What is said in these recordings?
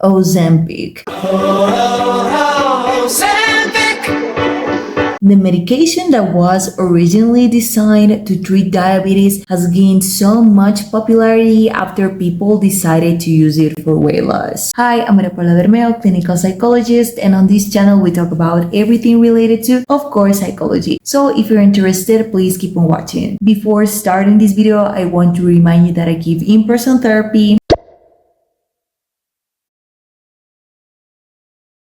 Ozempic. The medication that was originally designed to treat diabetes has gained so much popularity after people decided to use it for weight loss. Hi, I'm Ana Paula Bermeo, clinical psychologist, and on this channel we talk about everything related to, of course, psychology. So if you're interested, please keep on watching. Before starting this video, I want to remind you that I give in-person therapy.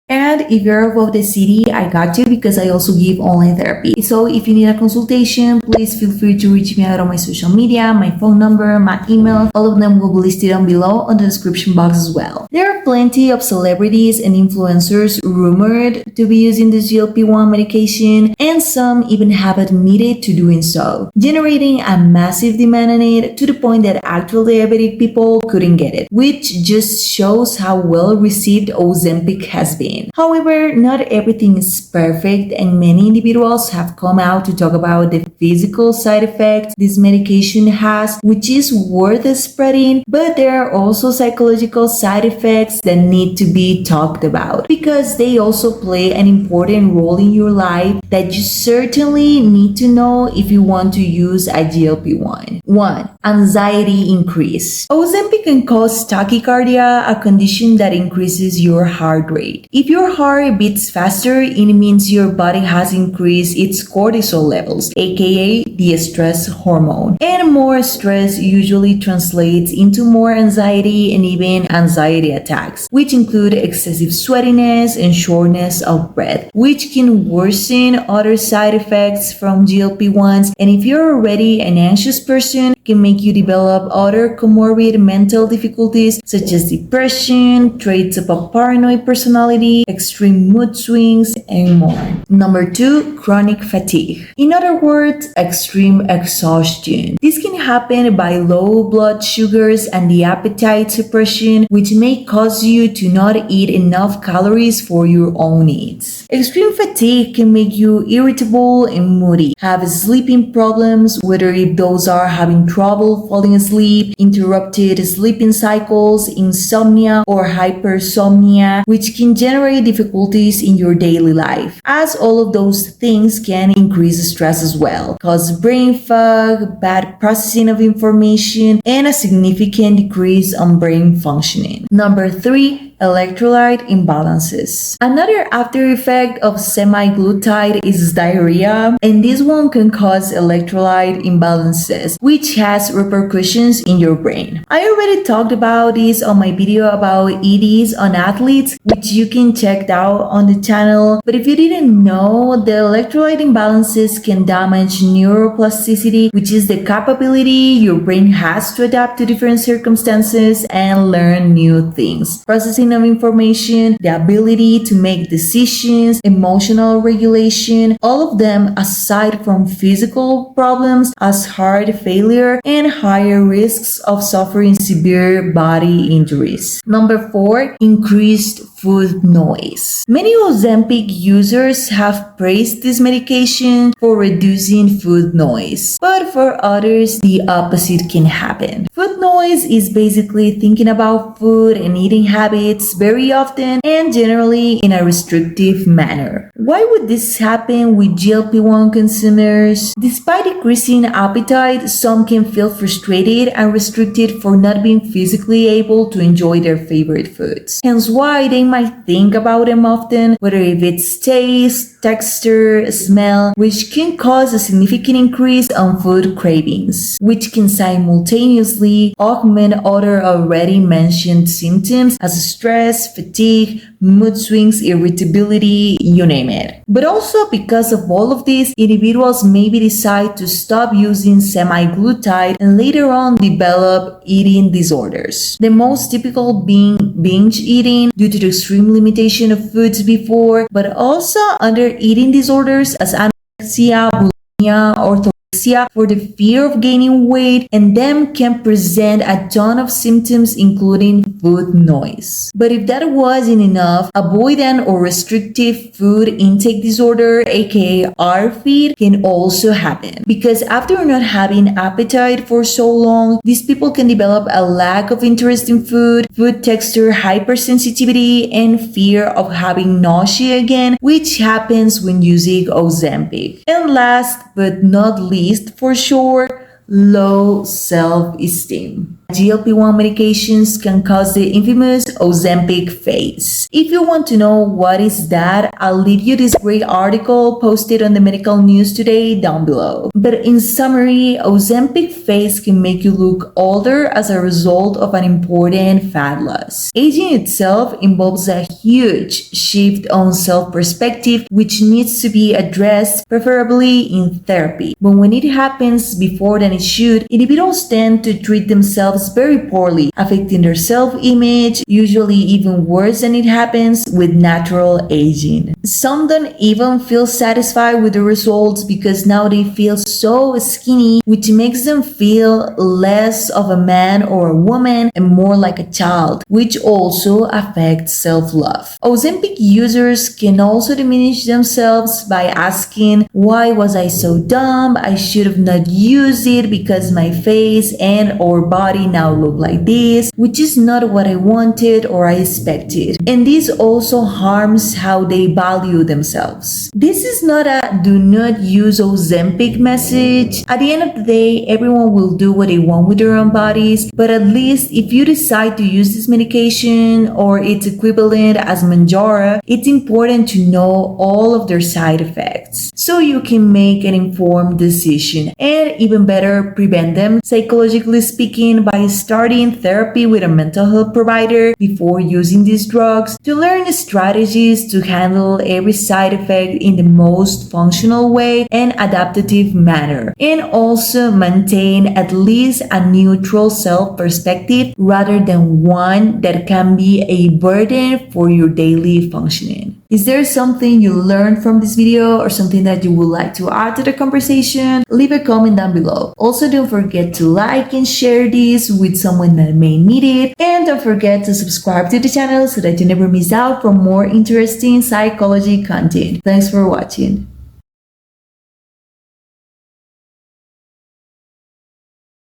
And if you're above the city, I got you because I also give online therapy. So if you need a consultation, please feel free to reach me out on my social media, my phone number, my email. All of them will be listed down below on the description box as well. There are plenty of celebrities and influencers rumored to be using this GLP-1 medication, and some even have admitted to doing so, generating a massive demand on it to the point that actual diabetic people couldn't get it, which just shows how well received Ozempic has been. However, not everything is perfect, and many individuals have come out to talk about the physical side effects this medication has, which is worth spreading, but there are also psychological side effects that need to be talked about because they also play an important role in your life that you certainly need to know if you want to use a GLP-1. 1. Anxiety increase. Ozempic can cause tachycardia, a condition that increases your heart rate. If your heart beats faster, it means your body has increased its cortisol levels, aka the stress hormone. And more stress usually translates into more anxiety and even anxiety attacks, which include excessive sweatiness and shortness of breath, which can worsen other side effects from GLP-1s. And if you're already an anxious person, it can make you develop other comorbid mental difficulties such as depression, traits of a paranoid personality, extreme mood swings, and more. Number 2, chronic fatigue. In other words, extreme exhaustion. This can happen by low blood sugars and the appetite suppression, which may cause you to not eat enough calories for your own needs. Extreme fatigue can make you irritable and moody, have sleeping problems, whether if those are having trouble falling asleep, interrupted sleeping cycles, insomnia, or hypersomnia, which can generate difficulties in your daily life, as all of those things can increase stress as well, cause brain fog, bad processing of information, and a significant decrease on brain functioning. Number 3, electrolyte imbalances. Another after effect of semaglutide is diarrhea, and this one can cause electrolyte imbalances, which has repercussions in your brain. I already talked about this on my video about EDs on athletes, which you can check out on the channel, but if you didn't know, the electrolyte imbalances can damage neuroplasticity, which is the capability your brain has to adapt to different circumstances and learn new things. Processing of information, the ability to make decisions, emotional regulation, all of them aside from physical problems as heart failure and higher risks of suffering severe body injuries. Number 4, increased food noise. Many Ozempic users have praised this medication for reducing food noise, but for others, the opposite can happen. Food noise is basically thinking about food and eating habits very often and generally in a restrictive manner. Why would this happen with GLP-1 consumers? Despite decreasing appetite, some can feel frustrated and restricted for not being physically able to enjoy their favorite foods. Hence why they might think about them often, whether if it's taste, texture, smell, which can cause a significant increase on food cravings, which can simultaneously augment other already mentioned symptoms as stress, fatigue, mood swings, irritability, you name it. But also because of all of this, individuals maybe decide to stop using semaglutide and later on develop eating disorders. The most typical being binge eating due to the extreme limitation of foods before, but also under eating disorders as anorexia, bulimia, orthorexia, anorexia for the fear of gaining weight, and them can present a ton of symptoms including food noise. But if that wasn't enough, avoidant or restrictive food intake disorder, aka RFID, can also happen. Because after not having appetite for so long, these people can develop a lack of interest in food, food texture hypersensitivity, and fear of having nausea again, which happens when using Ozempic. And last but not least, for sure, low self-esteem. GLP-1 medications can cause the infamous Ozempic phase. If you want to know what is that, I'll leave you this great article posted on the Medical News Today down below. But in summary, Ozempic phase can make you look older as a result of an important fat loss. Aging itself involves a huge shift on self-perspective, which needs to be addressed, preferably in therapy. But when it happens before than it should, individuals tend to treat themselves very poorly, affecting their self-image, usually even worse than it happens with natural aging. Some don't even feel satisfied with the results because now they feel so skinny, which makes them feel less of a man or a woman and more like a child, which also affects self-love. Ozempic users can also diminish themselves by asking, why was I so dumb? I should have not used it because my face and or body now look like this, which is not what I wanted or I expected. And this also harms how they value themselves. This is not a do not use Ozempic message. At the end of the day, everyone will do what they want with their own bodies, but at least if you decide to use this medication or its equivalent as Manjaro, it's important to know all of their side effects so you can make an informed decision, and even better, prevent them, psychologically speaking, by starting therapy with a mental health provider before using these drugs to learn strategies to handle every side effect in the most functional way and adaptive manner, and also maintain at least a neutral self-perspective rather than one that can be a burden for your daily functioning. Is there something you learned from this video or something that you would like to add to the conversation? Leave a comment down below. Also, don't forget to like and share this with someone that may need it. And don't forget to subscribe to the channel so that you never miss out from more interesting psychology content. Thanks for watching.